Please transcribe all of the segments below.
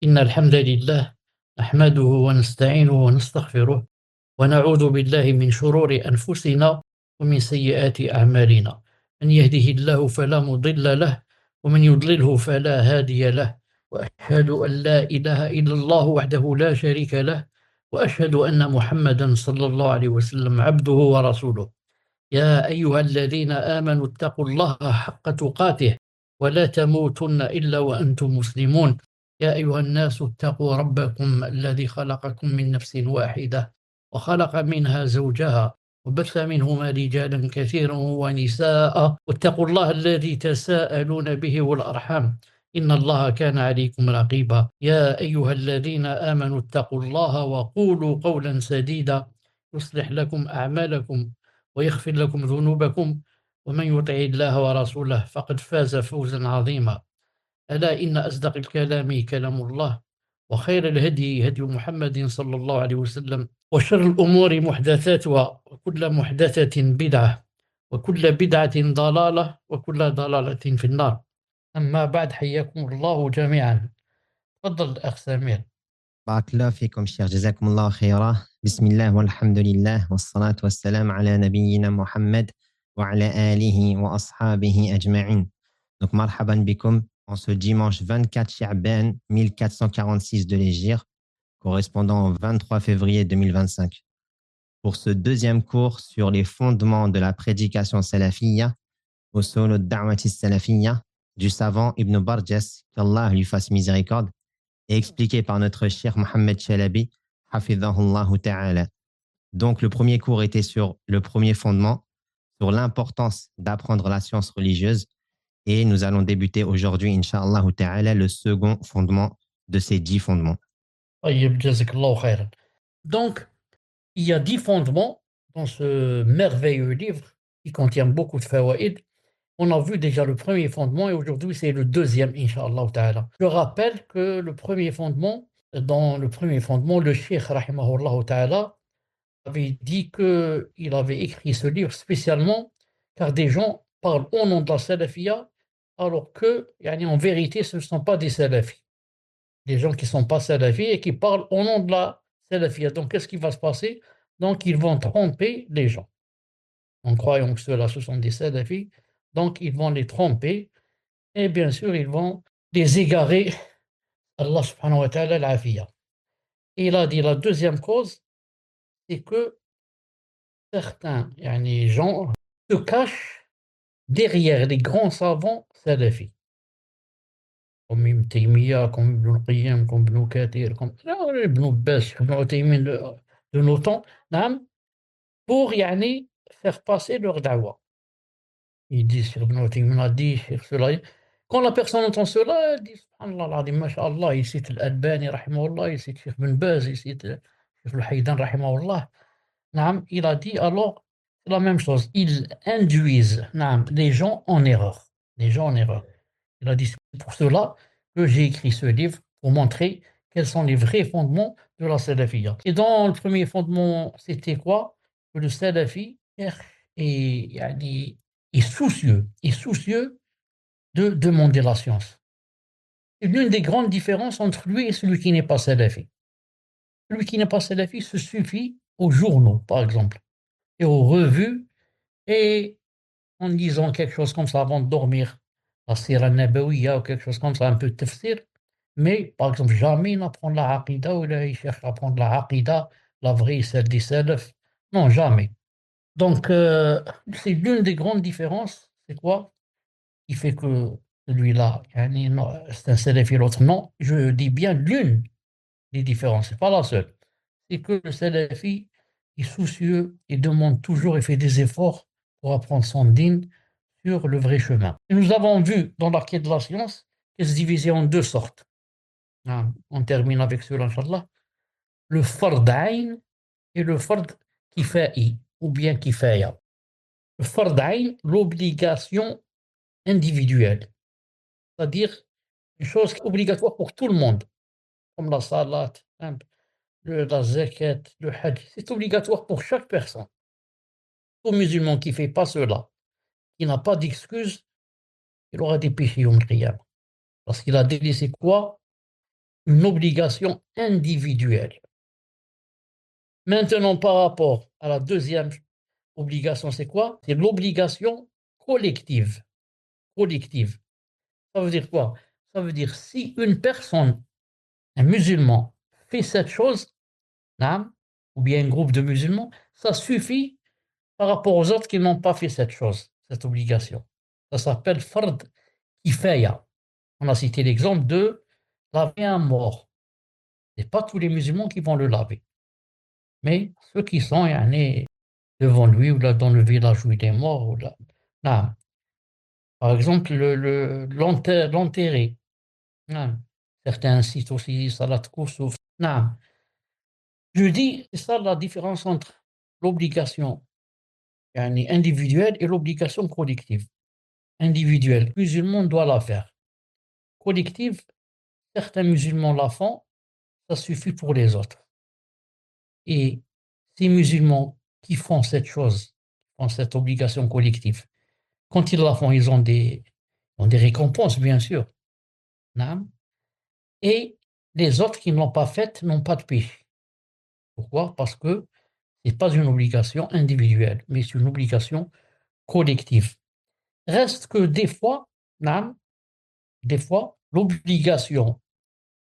إن الحمد لله نحمده ونستعينه ونستغفره ونعوذ بالله من شرور أنفسنا ومن سيئات أعمالنا. من يهده الله فلا مضل له ومن يضلله فلا هادي له، وأشهد أن لا إله إلا الله وحده لا شريك له، وأشهد أن محمدا صلى الله عليه وسلم عبده ورسوله. يا أيها الذين آمنوا اتقوا الله حق تقاته ولا تموتن إلا وأنتم مسلمون. يا أيها الناس اتقوا ربكم الذي خلقكم من نفس واحدة وخلق منها زوجها وبث منهما رجالا كثيرا ونساء، واتقوا الله الذي تساءلون به والأرحام إن الله كان عليكم رقيبا. يا أيها الذين آمنوا اتقوا الله وقولوا قولا سديدا يصلح لكم أعمالكم ويغفر لكم ذنوبكم، ومن يطع الله ورسوله فقد فاز فوزا عظيما. ألا إن أصدق الكلام كلام الله، وخير الهدي هدي محمد صلى الله عليه وسلم، وشر الأمور محدثاتها وكل محدثة بدعة وكل بدعة ضلالة وكل ضلالة في النار. أما بعد، حياكم الله جميعا. تفضل أخ سمير. بارك الله فيكم شيخ، جزاكم الله خيرا. بسم الله والحمد لله والصلاة والسلام على نبينا محمد وعلى آله وأصحابه أجمعين. Donc مرحبا بكم en ce dimanche 24 Sha'ban 1446 de l'Hégire, correspondant au 23 février 2025, pour ce deuxième cours sur les fondements de la prédication salafiyya, usul ad-da'wati salafiyya, du savant Ibn Barjas, qu'Allah lui fasse miséricorde, et expliqué par notre cher Mohamed Chalabi, hafidhahullahu ta'ala. Donc, le premier cours était sur le premier fondement, sur l'importance d'apprendre la science religieuse. Et nous allons débuter aujourd'hui, Inch'Allah ta'ala, le second fondement de ces 10 fondements. Donc, il y a 10 fondements dans ce merveilleux livre qui contient beaucoup de fawaïd. On a vu déjà le premier fondement et aujourd'hui c'est le deuxième, Inch'Allah ta'ala. Je rappelle que dans le premier fondement, le cheikh, rahimahullah ta'ala, avait dit qu'il avait écrit ce livre spécialement car des gens parlent au nom de la salafia alors que, en vérité, ce ne sont pas des salafis. Des gens qui ne sont pas salafis et qui parlent au nom de la salafia. Donc, qu'est-ce qui va se passer? Donc, ils vont tromper les gens en croyant que ceux-là, ce sont des salafis. Donc, ils vont les tromper et bien sûr, ils vont les égarer. Allah subhanahu wa ta'ala l'afiyya. Et il a dit la deuxième cause, c'est que certains gens se cachent derrière les grands savants salafis, comme Ibn Taymiyyah, comme Ibn al-Qayyim, comme Ibn Kathir, comme Ibn Abbas, Ibn Uthaymin de nos temps, naam, pour faire passer leur da'wah. Ils disent, Cheikh Ibn Uthaymin a dit, Cheikh cela. Quand la personne entend cela, elle dit, Subhanallah, al-Azim, Masha'Allah, il cite Al-Albani, rahimahullah, il cite Cheikh Ibn Baz, il cite Cheikh Al-Haydan, rahimahullah. Naam, il a dit, alors, c'est la même chose. Ils induisent, naam, les gens en erreur. Les gens en erreur. Il a dit, c'est pour cela que j'ai écrit ce livre, pour montrer quels sont les vrais fondements de la salafiyya. Et dans le premier fondement, c'était quoi? Que le salafi est soucieux de demander la science. C'est l'une des grandes différences entre lui et celui qui n'est pas salafi. Celui qui n'est pas salafi se suffit aux journaux, par exemple, et aux revues, et en lisant quelque chose comme ça avant de dormir, la Sira Nabawiyya ou quelque chose comme ça, un peu de tafsir, mais par exemple, jamais il n'apprend la aqidah ou il cherche à apprendre la aqidah, la vraie, celle des salaf. Non, jamais. Donc, c'est l'une des grandes différences. C'est quoi? Qui fait que celui-là, c'est un salafi, l'autre non. Je dis bien l'une des différences, c'est pas la seule. C'est que le salafi est soucieux et demande toujours et fait des efforts pour apprendre son din sur le vrai chemin. Et nous avons vu dans l'arcade de la science qu'elle se divisait en deux sortes. On termine avec cela, Inch'Allah. Le fard ayn et le fard kifa'i, ou bien kifaya. Le fard ayn, l'obligation individuelle, c'est-à-dire une chose obligatoire pour tout le monde, comme la salat, la zakat, le hajj. C'est obligatoire pour chaque personne. Tout musulman qui ne fait pas cela, qui n'a pas d'excuse, il aura des péchés au qiyam. Parce qu'il a délaissé quoi? une obligation individuelle. Maintenant, par rapport à la deuxième obligation, c'est quoi? C'est l'obligation collective. Collective. Ça veut dire quoi? Ça veut dire si une personne, un musulman, fait cette chose, naam, ou bien un groupe de musulmans, ça suffit par rapport aux autres qui n'ont pas fait cette chose, cette obligation. Ça s'appelle fard kifaya. On a cité l'exemple de laver un mort. Ce n'est pas tous les musulmans qui vont le laver, mais ceux qui sont yani, devant lui ou là dans le village où il est mort. Ou là. Naam. Par exemple, l'enterrer. Naam. Certains citent aussi Salat Koussouf. Naam. Je dis, c'est ça la différence entre l'obligation yani, individuelle et l'obligation collective. Individuelle, musulman doit la faire. Collective, certains musulmans la font, ça suffit pour les autres. Et ces musulmans qui font cette chose, font cette obligation collective, quand ils la font, ils ont des récompenses, bien sûr. Naam. Et les autres qui ne l'ont pas faite n'ont pas de péché. Pourquoi? Parce que ce n'est pas une obligation individuelle, mais c'est une obligation collective. Reste que des fois, naam, des fois, l'obligation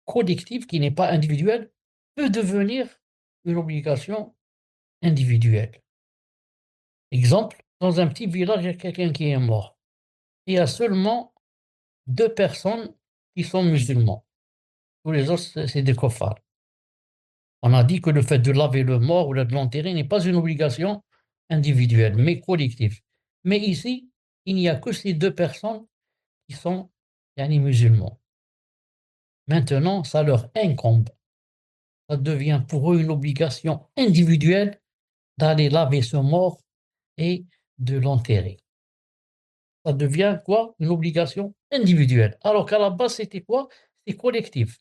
collective, qui n'est pas individuelle, peut devenir une obligation individuelle. Exemple, dans un petit village, il y a quelqu'un qui est mort. Il y a seulement 2 personnes qui sont musulmans. Tous les autres, c'est des koffars. On a dit que le fait de laver le mort ou de l'enterrer n'est pas une obligation individuelle, mais collective. Mais ici, il n'y a que ces 2 personnes qui sont yani, musulmans. Maintenant, ça leur incombe. Ça devient pour eux une obligation individuelle d'aller laver ce mort et de l'enterrer. Ça devient quoi? Une obligation individuelle. Alors qu'à la base, c'était quoi? C'était collectif.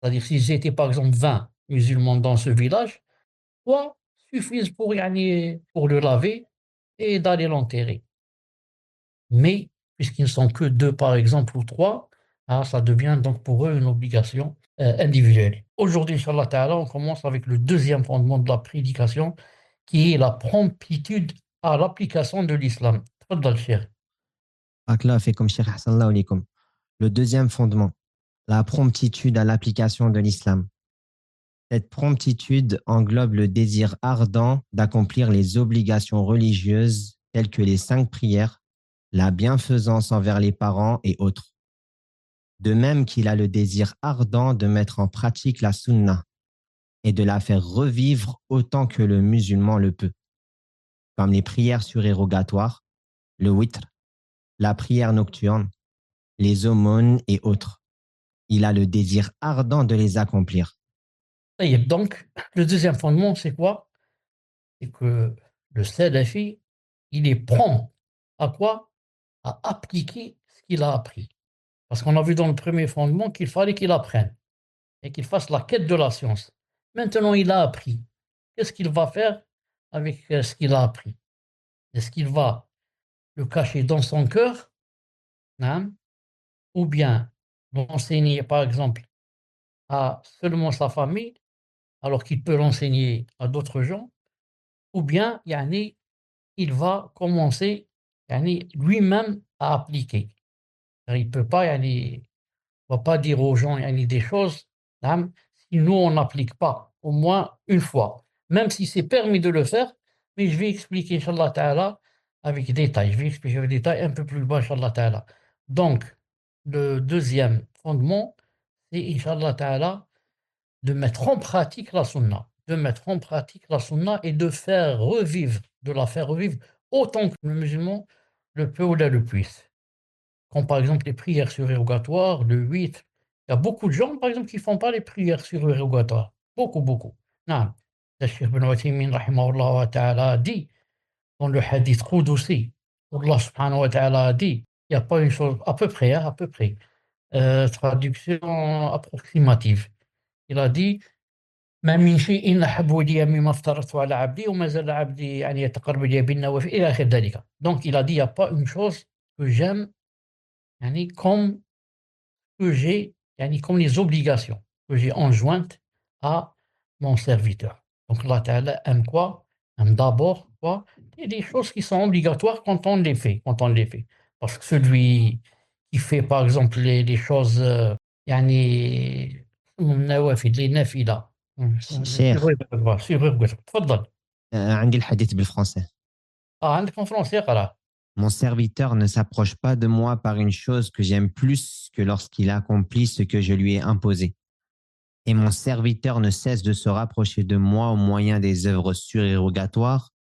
C'est-à-dire, s'ils étaient par exemple 20 musulmans dans ce village, 3 suffisent pour, yani, pour le laver et d'aller l'enterrer. Mais, puisqu'ils ne sont que 2 par exemple ou 3, ah, ça devient donc pour eux une obligation individuelle. Aujourd'hui, Inch'Allah Ta'ala, on commence avec le deuxième fondement de la prédication, qui est la promptitude à l'application de l'islam. Tfaddal, Cheikh. Akla fait comme Cheikh Hassan Allah alaykoum. Le deuxième fondement, la promptitude à l'application de l'islam. Cette promptitude englobe le désir ardent d'accomplir les obligations religieuses telles que les 5 prières, la bienfaisance envers les parents et autres. De même qu'il a le désir ardent de mettre en pratique la sunna et de la faire revivre autant que le musulman le peut, comme les prières surérogatoires, le witr, la prière nocturne, les aumônes et autres. Il a le désir ardent de les accomplir. Taïeb. Donc, le deuxième fondement, c'est quoi? C'est que le salafi, il est prompt à quoi? À appliquer ce qu'il a appris. Parce qu'on a vu dans le premier fondement qu'il fallait qu'il apprenne et qu'il fasse la quête de la science. Maintenant, il a appris. Qu'est-ce qu'il va faire avec ce qu'il a appris? Est-ce qu'il va le cacher dans son cœur, hein, ou bien l'enseigner, par exemple, à seulement sa famille, alors qu'il peut l'enseigner à d'autres gens, ou bien yani, il va commencer yani, lui-même à appliquer. Il ne peut pas, yani, on va pas dire aux gens yani, des choses hein, si nous, on n'applique pas au moins une fois. Même si c'est permis de le faire, mais je vais expliquer, Inch'Allah Ta'ala, avec détail. Je vais expliquer avec détail un peu plus bas, Inch'Allah Ta'ala. Donc, le deuxième fondement, c'est, Inch'Allah Ta'ala, de mettre en pratique la sunna. De mettre en pratique la sunna et de faire revivre, de la faire revivre autant que le musulman le peut ou le puisse. Comme par exemple les prières surérogatoires, le 8. Il y a beaucoup de gens, par exemple, qui ne font pas les prières surérogatoires. Beaucoup, beaucoup. Non. Le Cheikh Ibn Uthaymin, rahimahullah wa ta'ala, a dit, dans le hadith Qudsi, Allah subhanahu wa ta'ala a dit, il n'y a pas une chose, à peu près, hein, à peu près, traduction approximative. Il a dit, ما من شيء أحب إلي مما افترضته على عبدي وما زال عبدي يعني يتقرب إلي بالنوافل إلى آخر ذلك. Donc il a dit, il n'y a pas une chose que j'aime يعني, comme que j'ai yani comme les obligations que j'ai enjointes à mon serviteur. Donc Allah Ta'ala aime quoi? Aime d'abord quoi? Et les choses qui sont obligatoires quand on les fait, quand on les fait. Parce que celui qui fait par exemple les choses يعني النوافل les نافلة شيخ سيغير تفضل. عندي الحديث بالفرنسي. عندك en français اقرأ. Mon serviteur ne s'approche pas de moi par une chose que j'aime plus que lorsqu'il accomplit ce que je lui ai imposé. Et mon serviteur ne cesse de se rapprocher de moi au moyen des œuvres surérogatoires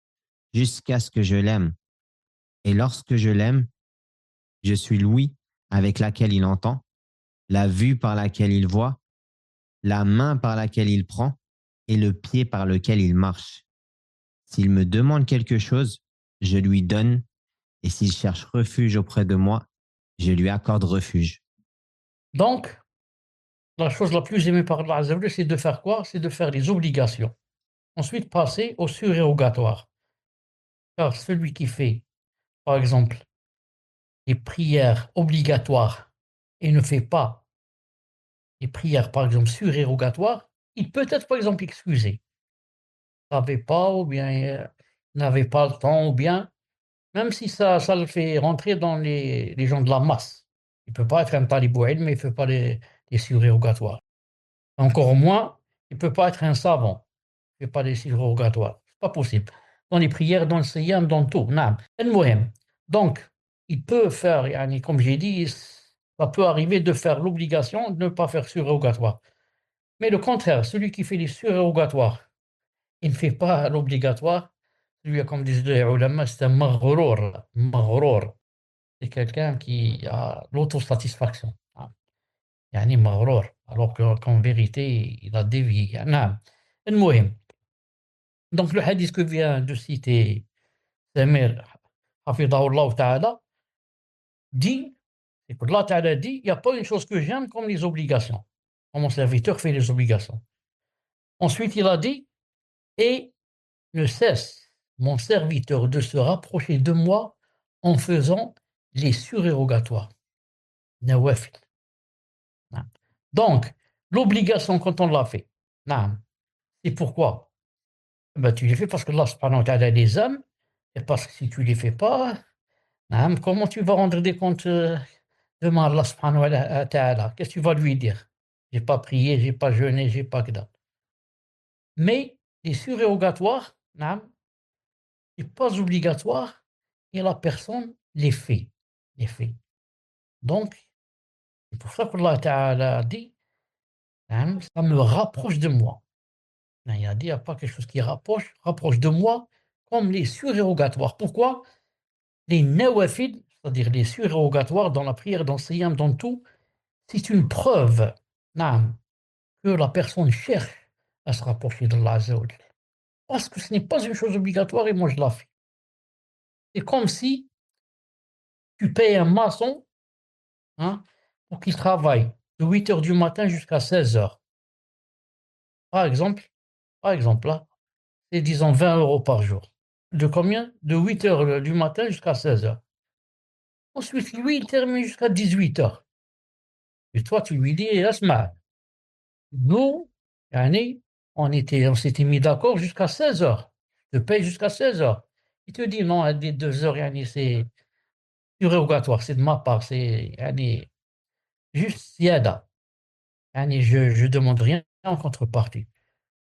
jusqu'à ce que je l'aime. Et lorsque je l'aime, je suis l'ouïe avec laquelle il entend, la vue par laquelle il voit, la main par laquelle il prend et le pied par lequel il marche. S'il me demande quelque chose, je lui donne, et s'il cherche refuge auprès de moi, je lui accorde refuge. Donc, la chose la plus aimée par Allah Azza wa Jalla, c'est de faire quoi? C'est de faire les obligations. Ensuite, passer au surérogatoire. Car celui qui fait, par exemple, les prières obligatoires et ne fait pas les prières, par exemple, surérogatoires, il peut être, par exemple, excusé. Il n'avait pas, ou bien il n'avait pas le temps, ou bien, même si ça le fait rentrer dans les gens de la masse. Il ne peut pas être un talibou ilm, mais il ne fait pas les surérogatoires. Encore moins, il ne peut pas être un savant. Il ne fait pas les surérogatoires. C'est pas possible. Dans les prières, dans le siyam, dans tout. Naam. المهم. Donc, il peut faire, yani, comme j'ai dit, ça peut arriver de faire l'obligation de ne pas faire surérogatoire. Mais le contraire, celui qui fait les surérogatoires, il ne fait pas l'obligatoire. Lui, comme disent les ulama, c'est un maghrour. Maghrour. C'est quelqu'un qui a l'autosatisfaction. يعني مغرور alors qu'en vérité il a dévié نعم المهم donc le hadith que vient de citer Samir حفظه الله تعالى dit c'est que Allah Ta'ala dit il n'y a pas une chose que j'aime comme les obligations quand mon serviteur fait les obligations ensuite il a dit et ne cesse mon serviteur de se rapprocher de moi en faisant les surérogatoires nawafil. Donc l'obligation quand on l'a fait نعم c'est pourquoi. Bah, tu les fais parce que Allah subhanahu wa ta'ala les aime et parce que si tu les fais pas, naam, comment tu vas rendre des comptes devant Allah subhanahu wa ta'ala? Qu'est-ce que tu vas lui dire? J'ai pas prié, j'ai pas jeûné, j'ai pas que dalle. Mais les surérogatoires, naam, c'est pas obligatoire et la personne les fait. Les fait. Donc, c'est pour ça qu'Allah ta'ala a dit, naam, ça me rapproche de moi. Il a dit, il n'y a pas quelque chose qui rapproche de moi comme les surérogatoires. Pourquoi? Les nawafil, c'est-à-dire les surérogatoires dans la prière, dans le siyam, dans tout, c'est une preuve naam, que la personne cherche à se rapprocher d'Allah Azza wa Jalla. Parce que ce n'est pas une chose obligatoire et moi je la fais. C'est comme si tu payes un maçon hein, pour qu'il travaille de 8 heures du matin jusqu'à 16 heures. Par exemple, là, c'est disons 20 euros par jour. De combien? De 8 heures du matin jusqu'à 16 heures. Ensuite, lui, il termine jusqu'à 18 heures. Et toi, tu lui dis, Asma, nous, yani, on s'était mis d'accord jusqu'à 16 heures. Je te paye jusqu'à 16 heures. Il te dit non, à des 2 heures, yani, c'est surrogatoire, c'est de ma part, c'est yani, juste siada. Yani, je demande rien en contrepartie.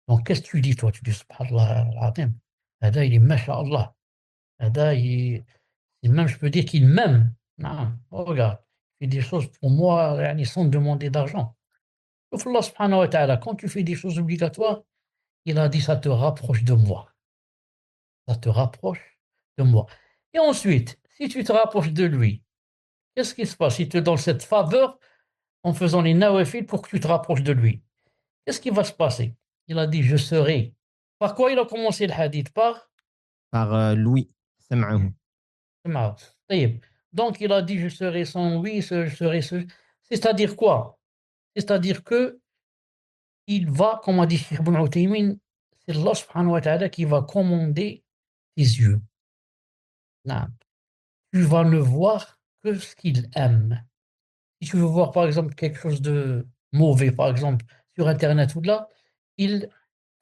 Donc, qu'est-ce que tu dis, toi? Tu dis, subhanallah, al-azim. Hada, il est masha'Allah. Hada, même, je peux dire qu'il m'aime. Non, oh, regarde, il fait des choses pour moi, yani, sans demander d'argent. Sauf Allah subhanahu wa ta'ala, quand tu fais des choses obligatoires, il a dit: «Ça te rapproche de moi, ça te rapproche de moi» et ensuite, si tu te rapproches de lui, qu'est-ce qui se passe? Il te donne cette faveur en faisant les nawafil pour que tu te rapproches de lui. Qu'est-ce qui va se passer? Il a dit: «Je serai» par quoi il a commencé le hadith? Par Par Louis, سمعه. Sam'a. طيب. Donc il a dit: «Je serai son oui, je serai ce» c'est-à-dire quoi? C'est-à-dire que il va, comme a dit Cheikh Ibn Uthaymin, c'est Allah subhanahu wa ta'ala qui va commander tes yeux. Naam. Tu vas ne voir que ce qu'il aime. Si tu veux voir par exemple quelque chose de mauvais, par exemple, sur internet ou là, il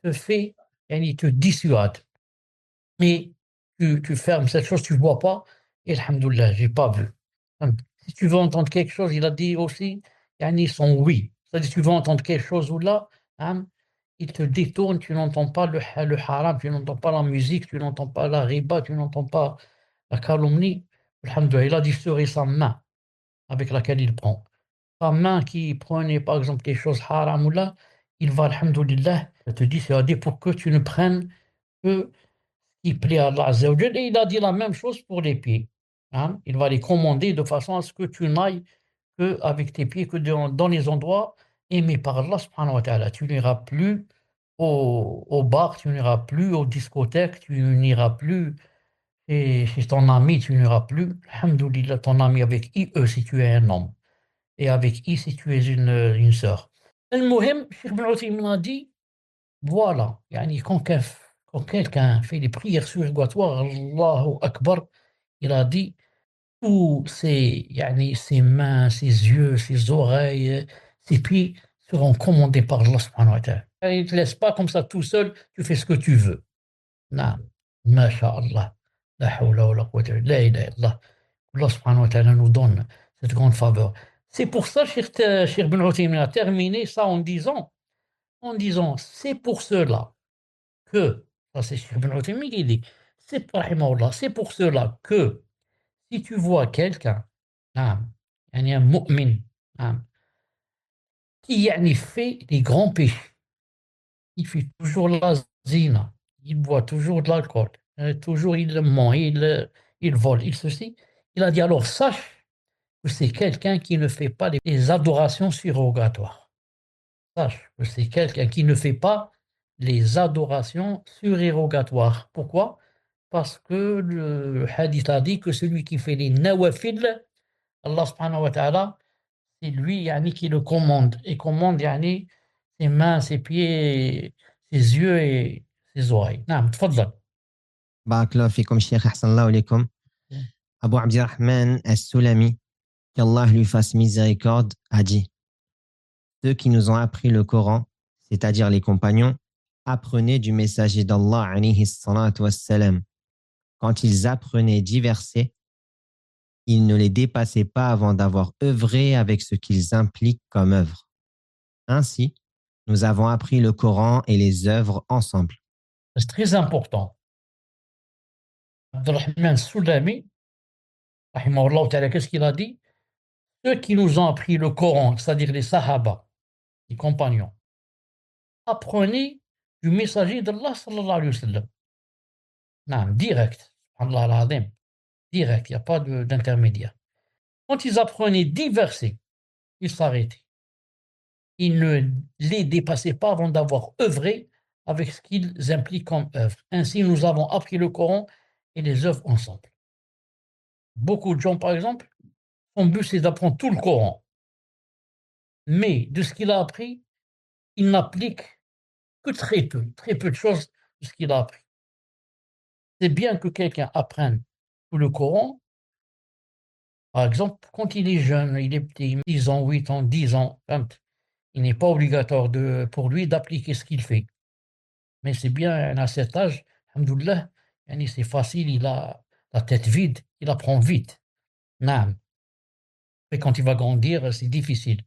te fait il te dissuade. Mais tu fermes cette chose, tu vois pas et alhamdoulilah, j'ai pas vu. Si tu veux entendre quelque chose, il a dit aussi, son oui. C'est-à-dire tu veux entendre quelque chose ou là, hein, il te détourne, tu n'entends pas le haram, tu n'entends pas la musique, tu n'entends pas la riba, tu n'entends pas la calomnie. Alhamdoulilah, il a disturé sa main avec laquelle il prend. Sa main qui prenait par exemple des choses haram ou là, il va alhamdoulilah, te dissuader pour que tu ne prennes que qui plaît à Allah Azza wa Jal et il a dit la même chose pour les pieds, hein. Il va les commander de façon à ce que tu n'ailles qu'avec tes pieds, que dans les endroits aimés par Allah subhanahu wa ta'ala. Tu n'iras plus au bar, tu n'iras plus aux discothèques, tu n'iras plus chez ton ami, tu n'iras plus, alhamdoulilah, ton ami avec IE si tu es un homme et avec I si tu es une sœur. المهم Cheikh Ibn Uthaymin a dit voilà, quand quelqu'un fait les prières surrogatoires, Allahu Akbar, il a dit tous ses mains, ses yeux, ses oreilles, ses pieds seront commandés par Allah subhanahu wa ta'ala. Il ne te laisse pas comme ça tout seul, tu fais ce que tu veux. Non, masha'Allah, la hawla wa la quwwata la ilaha illallah. Allah subhanahu wa ta'ala nous donne cette grande faveur. C'est pour ça, Cheikh Ibn Uthaymin a terminé ça c'est pour cela que, ça c'est Cheikh Ibn Uthaymin qui dit, rahimahullah, c'est pour cela que si tu vois quelqu'un, نعم, un mu'min, نعم, qui fait des grands péchés, il fait toujours la zina, il boit toujours de l'alcool, toujours il ment, il vole, il ceci, il a dit alors sache que c'est quelqu'un qui ne fait pas les adorations surrogatoires. Sache que c'est quelqu'un qui ne fait pas les adorations surérogatoires. Pourquoi? Parce que le hadith a dit que celui qui fait les nawafil, Allah subhanahu wa ta'ala, c'est lui qui le commande. Et commande ses mains, ses pieds, ses yeux et ses oreilles. نعم تفضل. Barakallahu fikum, Cheikh Ahsanallahu alaykum. Abu Abdirrahman as-Sulami, qu'Allah lui fasse miséricorde, a dit: ceux qui nous ont appris le Coran, c'est-à-dire les compagnons, apprenaient du messager d'Allah alayhi salatu wassalam. Quand ils apprenaient divers versets, ils ne les dépassaient pas avant d'avoir œuvré avec ce qu'ils impliquent comme œuvre. Ainsi, nous avons appris le Coran et les œuvres ensemble. C'est très important. Abdurrahman Soulami, rahimahullah ta'ala, qu'est-ce qu'il a dit? Ceux qui nous ont appris le Coran, c'est-à-dire les Sahaba, les compagnons, apprenaient du messager d'Allah sallallahu alayhi wa sallam. Non, direct. Allah al-Azim. Direct, il n'y a pas d'intermédiaire. Quand ils apprenaient 10 versets, ils s'arrêtaient. Ils ne les dépassaient pas avant d'avoir œuvré avec ce qu'ils impliquent comme œuvre. Ainsi, nous avons appris le Coran et les œuvres ensemble. Beaucoup de gens, par exemple, son but, c'est d'apprendre tout le Coran. Mais de ce qu'il a appris, il n'applique que très peu de choses de ce qu'il a appris. C'est bien que quelqu'un apprenne tout le Coran. Par exemple, quand il est jeune, il est petit, 6 ans, 8 ans, 10 ans, 20, il n'est pas obligatoire pour lui d'appliquer ce qu'il fait. Mais c'est bien à cet âge, alhamdoulilah, c'est facile, il a la tête vide, il apprend vite. Naam. Et quand il va grandir, c'est difficile.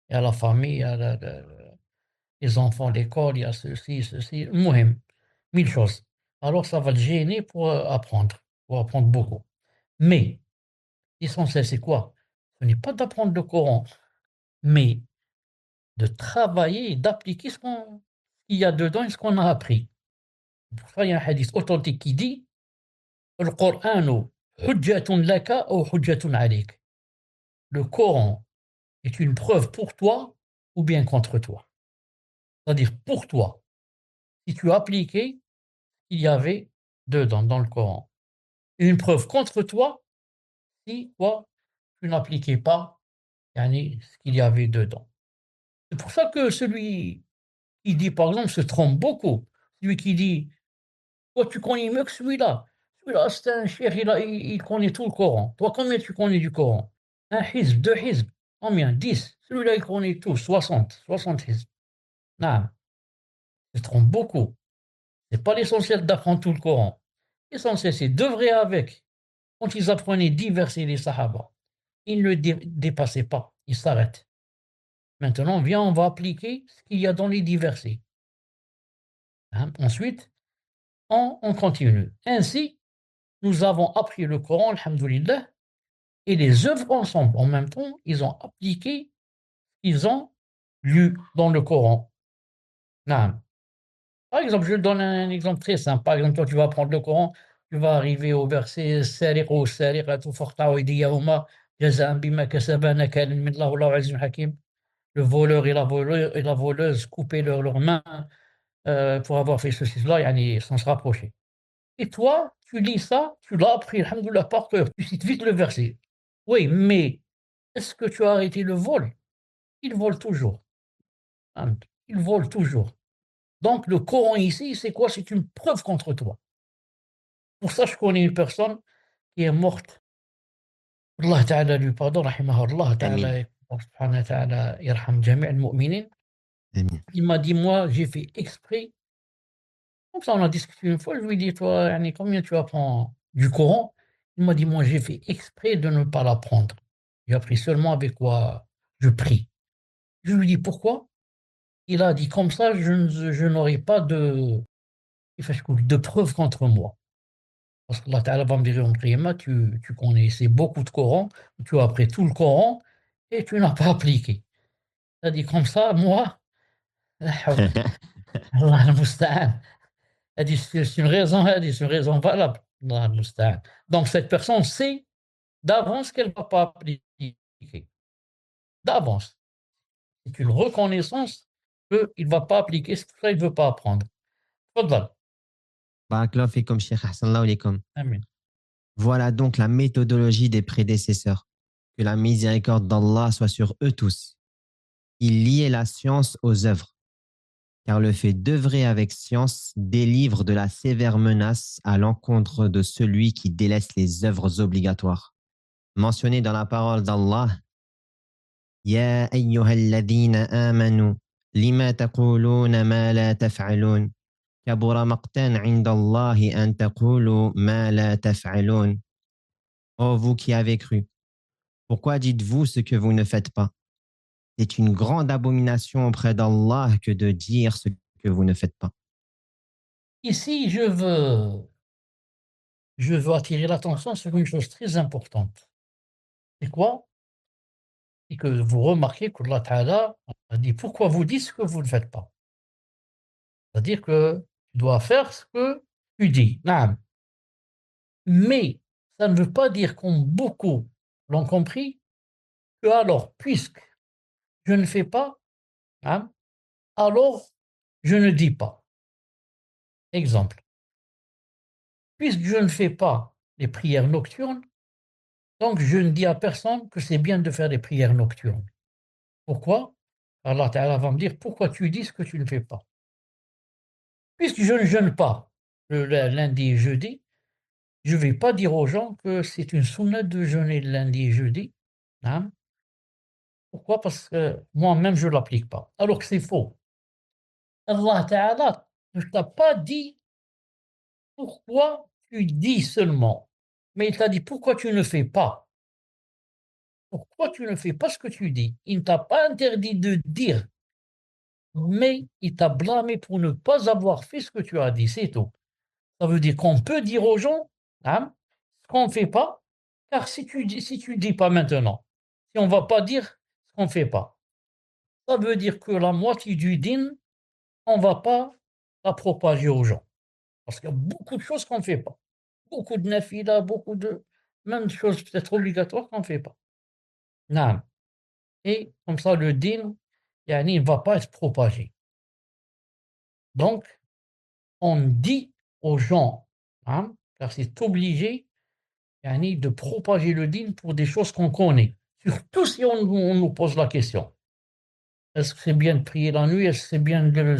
Il y a la famille, il y a les enfants, l'école, il y a ceci, mouhim, 1000 choses. Alors ça va le gêner pour apprendre beaucoup. Mais l'essentiel, c'est quoi? Ce n'est pas d'apprendre le Coran, mais de travailler et d'appliquer ce qu'il y a dedans et ce qu'on a appris. Pour ça, il y a un hadith authentique qui dit le Coran hujjatun laka ou hujjatun alik. Le Coran est une preuve pour toi ou bien contre toi. C'est-à-dire pour toi, si tu as appliqué ce qu'il y avait dedans dans le Coran. Et une preuve contre toi si toi, tu n'appliquais pas ce qu'il y avait dedans. C'est pour ça que celui qui dit, par exemple, se trompe beaucoup. Celui qui dit toi, tu connais mieux que celui-là. Celui-là, c'est un cheikh, il connaît tout le Coran. Toi, combien tu connais du Coran? Un hizb, deux hizb, combien? 10. Celui-là, il connaît tout, 60 hizb. Non, il se trompe beaucoup. C'est pas l'essentiel d'apprendre tout le Coran. L'essentiel, c'est d'œuvrer avec. Quand ils apprenaient 10 versets les Sahaba, ils ne dépassaient pas, ils s'arrêtent. Maintenant, viens, on va appliquer ce qu'il y a dans les 10 versets. Hein. Ensuite, on continue. Ainsi, nous avons appris le Coran, alhamdoulilah, et les œuvres ensemble. En même temps, ils ont appliqué ce qu'ils ont lu dans le Coran. Non. Par exemple, je donne un exemple très simple. Par exemple, toi, tu vas prendre le Coran, tu vas arriver au verset "Sariq ou sariqatu faqta'u aydiyahuma jaza'an bima kasaba nakalan min Allah wallahu azizun hakim." Le voleur et la voleuse couper leurs mains pour avoir fait ceci, cela, yani, sans se rapprocher. Et toi, tu lis ça, tu l'as appris, alhamdoulilah, par cœur, tu cites vite le verset. Oui, mais est-ce que tu as arrêté le vol? Il vole toujours. Hein, il vole toujours. Donc, le Coran ici, c'est quoi? C'est une preuve contre toi. Pour ça, je connais une personne qui est morte. Allah Ta'ala lui pardonne, rahimahullah Amin. Ta'ala, subhanahu wa ta'ala, yarham jami' al-mu'minin. Amin. Il m'a dit, moi, j'ai fait exprès. Comme ça, on a discuté une fois. Je lui ai dit, toi, yani, combien tu apprends du Coran? Il m'a dit, moi, j'ai fait exprès de ne pas l'apprendre. J'ai appris seulement avec quoi je prie. Je lui ai dit, pourquoi? Il a dit, comme ça, je n'aurai pas de preuves contre moi. Parce qu'Allah Ta'ala va me dire au Qiyamah, tu connaissais beaucoup de Coran, tu as appris tout le Coran et tu n'as pas appliqué. Il a dit comme ça, moi, la hawla, Allah al-Musta'an. Elle dit, c'est une raison, elle dit, c'est une raison valable. Allah al-Musta'an. Donc cette personne sait d'avance qu'elle ne va pas appliquer. D'avance. C'est une reconnaissance qu'il ne va pas appliquer ce qu'il ne veut pas apprendre. Tfaddal. Barakallahu fikum, Cheikh Ahsanallahu alaykum. Amen. Voilà donc la méthodologie des prédécesseurs. Que la miséricorde d'Allah soit sur eux tous. Ils liaient la science aux œuvres, car le fait d'œuvrer avec science délivre de la sévère menace à l'encontre de celui qui délaisse les œuvres obligatoires. Mentionné dans la parole d'Allah, Ya ayyuhalladhina amanu, lima taquluna ma la taf'alun, kabura maqtan 'inda Allahi an taqulu ma la taf'alun. Ô vous qui avez cru, pourquoi dites-vous ce que vous ne faites pas? C'est une grande abomination auprès d'Allah que de dire ce que vous ne faites pas. Ici, je veux attirer l'attention sur une chose très importante. C'est quoi? Et que vous remarquez qu'Allah Ta'ala a dit pourquoi vous dites ce que vous ne faites pas. C'est-à-dire que tu dois faire ce que tu dis. Naam. Mais ça ne veut pas dire, comme beaucoup l'ont compris, que alors, puisque je ne fais pas, naam, alors je ne dis pas. Exemple, puisque je ne fais pas les prières nocturnes, donc je ne dis à personne que c'est bien de faire des prières nocturnes. Pourquoi? Allah Ta'ala va me dire pourquoi tu dis ce que tu ne fais pas. Puisque je ne jeûne pas le lundi et jeudi, je ne vais pas dire aux gens que c'est une sunnah de jeûner le lundi et jeudi. Hein. Pourquoi? Parce que moi-même, je ne l'applique pas. Alors que c'est faux. Allah Ta'ala ne t'a pas dit pourquoi tu dis seulement, mais il t'a dit pourquoi tu ne fais pas. Pourquoi tu ne fais pas ce que tu dis? Il ne t'a pas interdit de dire, mais il t'a blâmé pour ne pas avoir fait ce que tu as dit, c'est tout. Ça veut dire qu'on peut dire aux gens, hein, ce qu'on ne fait pas, car si tu dis pas maintenant, si on ne va pas dire ce qu'on ne fait pas, ça veut dire que la moitié du din, on ne va pas la propager aux gens. Parce qu'il y a beaucoup de choses qu'on ne fait pas. Beaucoup de nafila, beaucoup de même de choses peut-être obligatoires qu'on ne fait pas. Naam. Et comme ça, le din, yani, il ne va pas être propagé. Donc, on dit aux gens, hein, car c'est obligé, yani, de propager le din pour des choses qu'on connaît. Surtout si on nous pose la question. Est-ce que c'est bien de prier la nuit? Est-ce que c'est bien de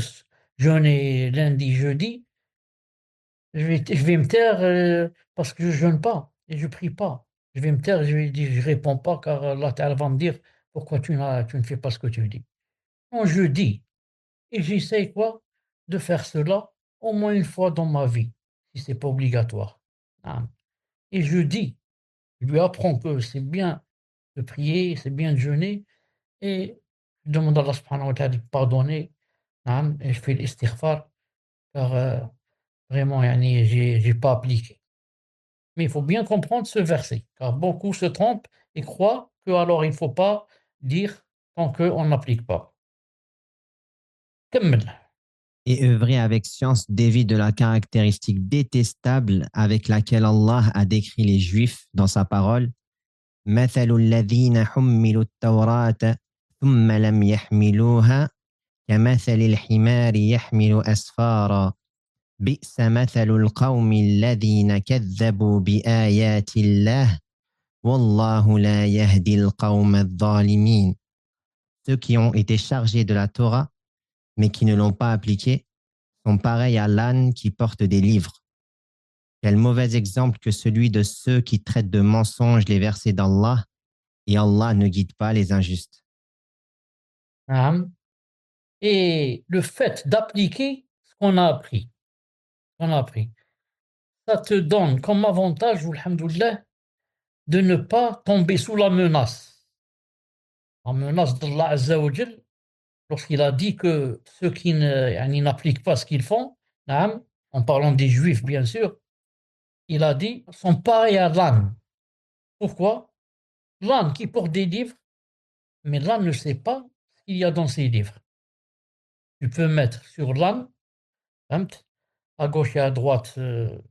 jeûner lundi, jeudi? Je vais me taire parce que je jeûne pas et je prie pas. Je vais me taire, je vais dire, je réponds pas car Allah Ta'ala va me dire pourquoi tu ne fais pas ce que tu dis? Non, je dis et j'essaie quoi? De faire cela au moins une fois dans ma vie, si c'est pas obligatoire. Naam. Et je dis, je lui apprends que c'est bien de prier, c'est bien de jeûner et je demande à Allah subhanahu wa ta'ala de pardonner. Naam, et je fais l'istighfar car, vraiment yani j'ai pas appliqué. Mais il faut bien comprendre ce verset, car beaucoup se trompent et croient qu'alors il ne faut pas dire tant qu'on n'applique pas. كمّل. Et œuvrer avec science d'évite de la caractéristique détestable avec laquelle Allah a décrit les Juifs dans sa parole. مثل الذين حملوا التوراة ثم لم يحملوها كمثل الحمار يحمل أسفارا بئس مثل القوم الذين كذبوا بآيات الله والله لا يهدي القوم الظالمين. Ceux qui ont été chargés de la Torah mais qui ne l'ont pas appliquée sont pareils à l'âne qui porte des livres. Quel mauvais exemple que celui de ceux qui traitent de mensonges les versets d'Allah, et Allah ne guide pas les injustes. Naam. Et le fait d'appliquer ce qu'on a appris, ça te donne comme avantage, alhamdoulilah, de ne pas tomber sous la menace. La menace d'Allah Azza wa Jal, lorsqu'il a dit que ceux qui yani n'appliquent pas ce qu'ils font, naam, en parlant des Juifs bien sûr, il a dit, sont pareils à l'âne. Pourquoi? L'âne qui porte des livres, mais l'âne ne sait pas ce qu'il y a dans ces livres. Tu peux mettre sur l'âne, فهمت, à gauche et à droite, de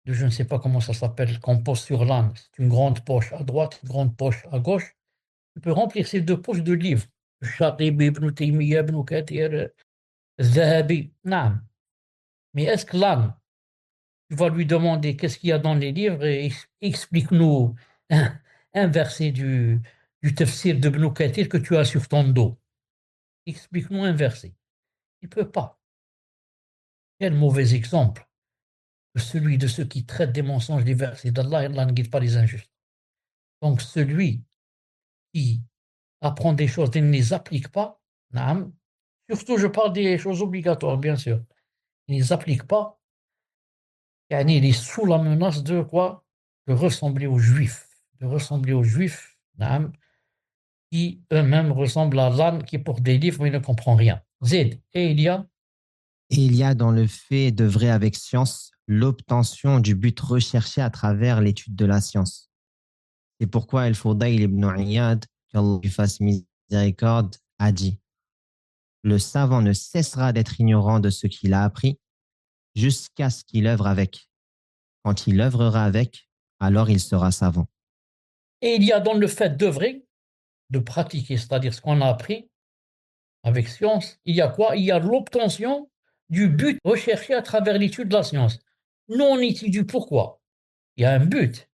je ne sais pas comment ça s'appelle, qu'on pose sur l'âne. C'est une grande poche à droite, une grande poche à gauche. Tu peux remplir ces deux poches de livres. الشاطبي ابن تيمية ابن كثير الذهبي نعم. Mais est-ce que l'âne, tu vas lui demander qu'est-ce qu'il y a dans les livres et explique-nous un verset du tafsir de Ibn Kathir que tu as sur ton dos. Explique-nous un verset. Il ne peut pas. Quel mauvais exemple que celui de ceux qui traitent des mensonges des versets d'Allah et Allah ne guide pas les injustes. Donc celui qui apprend des choses et ne les applique pas, naam, surtout je parle des choses obligatoires, bien sûr, il ne les applique pas, yani il est sous la menace de quoi? De ressembler aux juifs, naam, qui eux-mêmes ressemblent à l'âne qui porte des livres mais ne comprend rien. Z, et il y a Et il y a dans le fait d'œuvrer avec science l'obtention du but recherché à travers l'étude de la science. C'est pourquoi Al-Fudayl ibn Iyad, qu'Allah lui fasse miséricorde, a dit: le savant ne cessera d'être ignorant de ce qu'il a appris jusqu'à ce qu'il œuvre avec. Quand il œuvrera avec, alors il sera savant. et il y a dans le fait d'œuvrer, de pratiquer, c'est-à-dire ce qu'on a appris avec science, il y a quoi? Il y a l'obtention du but recherché à travers l'étude de la science. Nous, on étudie pourquoi? Il y a un but.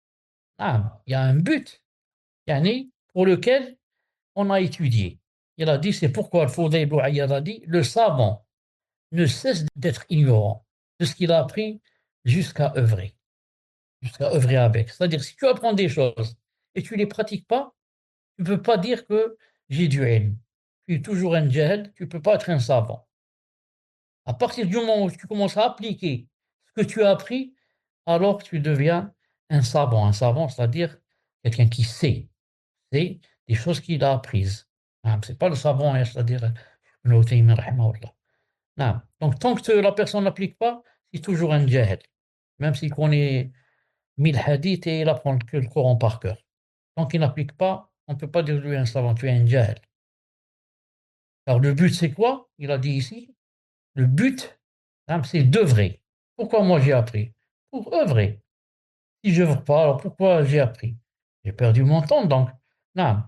Ah, il y a un but yani, pour lequel on a étudié. Il a dit, c'est pourquoi le Fudayl ibn Iyad a dit, le savant ne cesse d'être ignorant de ce qu'il a appris jusqu'à œuvrer avec. C'est-à-dire, si tu apprends des choses et tu ne les pratiques pas, tu ne peux pas dire que j'ai du ilm. Tu es toujours un jahil, tu ne peux pas être un savant. À partir du moment où tu commences à appliquer ce que tu as appris, alors tu deviens un savant. Un savant, c'est-à-dire quelqu'un qui sait, c'est des choses qu'il a apprises. Ce n'est pas le savant, hein, c'est-à-dire Ibn Taymiyyah, rahimahullah. Non. Donc, tant que la personne n'applique pas, c'est toujours un jahil. Même s'il connaît 1000 hadiths et il apprend que le Coran par cœur. Tant qu'il n'applique pas, on ne peut pas dire de lui un savant, tu es un jahil. Alors, le but, c'est quoi? Il a dit ici, le but, c'est d'œuvrer. Pourquoi moi j'ai appris? Pour œuvrer. Si je n'œuvre pas, alors pourquoi j'ai appris? J'ai perdu mon temps, donc. Non.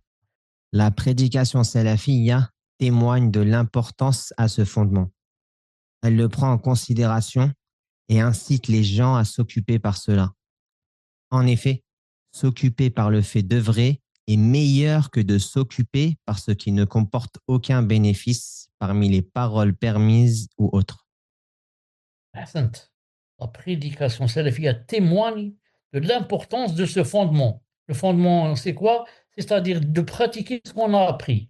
La prédication salafiyya témoigne de l'importance à ce fondement. Elle le prend en considération et incite les gens à s'occuper par cela. En effet, s'occuper par le fait d'œuvrer est meilleur que de s'occuper par ce qui ne comporte aucun bénéfice parmi les paroles permises ou autres. La prédication salafia témoigne de l'importance de ce fondement. Le fondement, c'est quoi? C'est-à-dire de pratiquer ce qu'on a appris.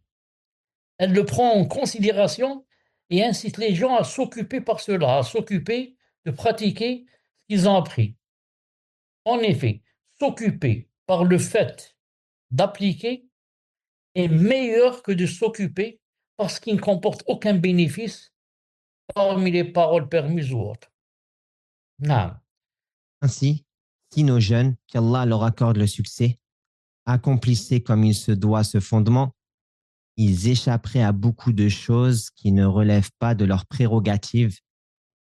Elle le prend en considération et incite les gens à s'occuper par cela, à s'occuper de pratiquer ce qu'ils ont appris. En effet, s'occuper par le fait d'appliquer est meilleur que de s'occuper parce qu'il ne comporte aucun bénéfice parmi les paroles permises ou autres. Non. Ainsi, si nos jeunes, qu'Allah leur accorde le succès, accomplissaient comme il se doit ce fondement, ils échapperaient à beaucoup de choses qui ne relèvent pas de leurs prérogatives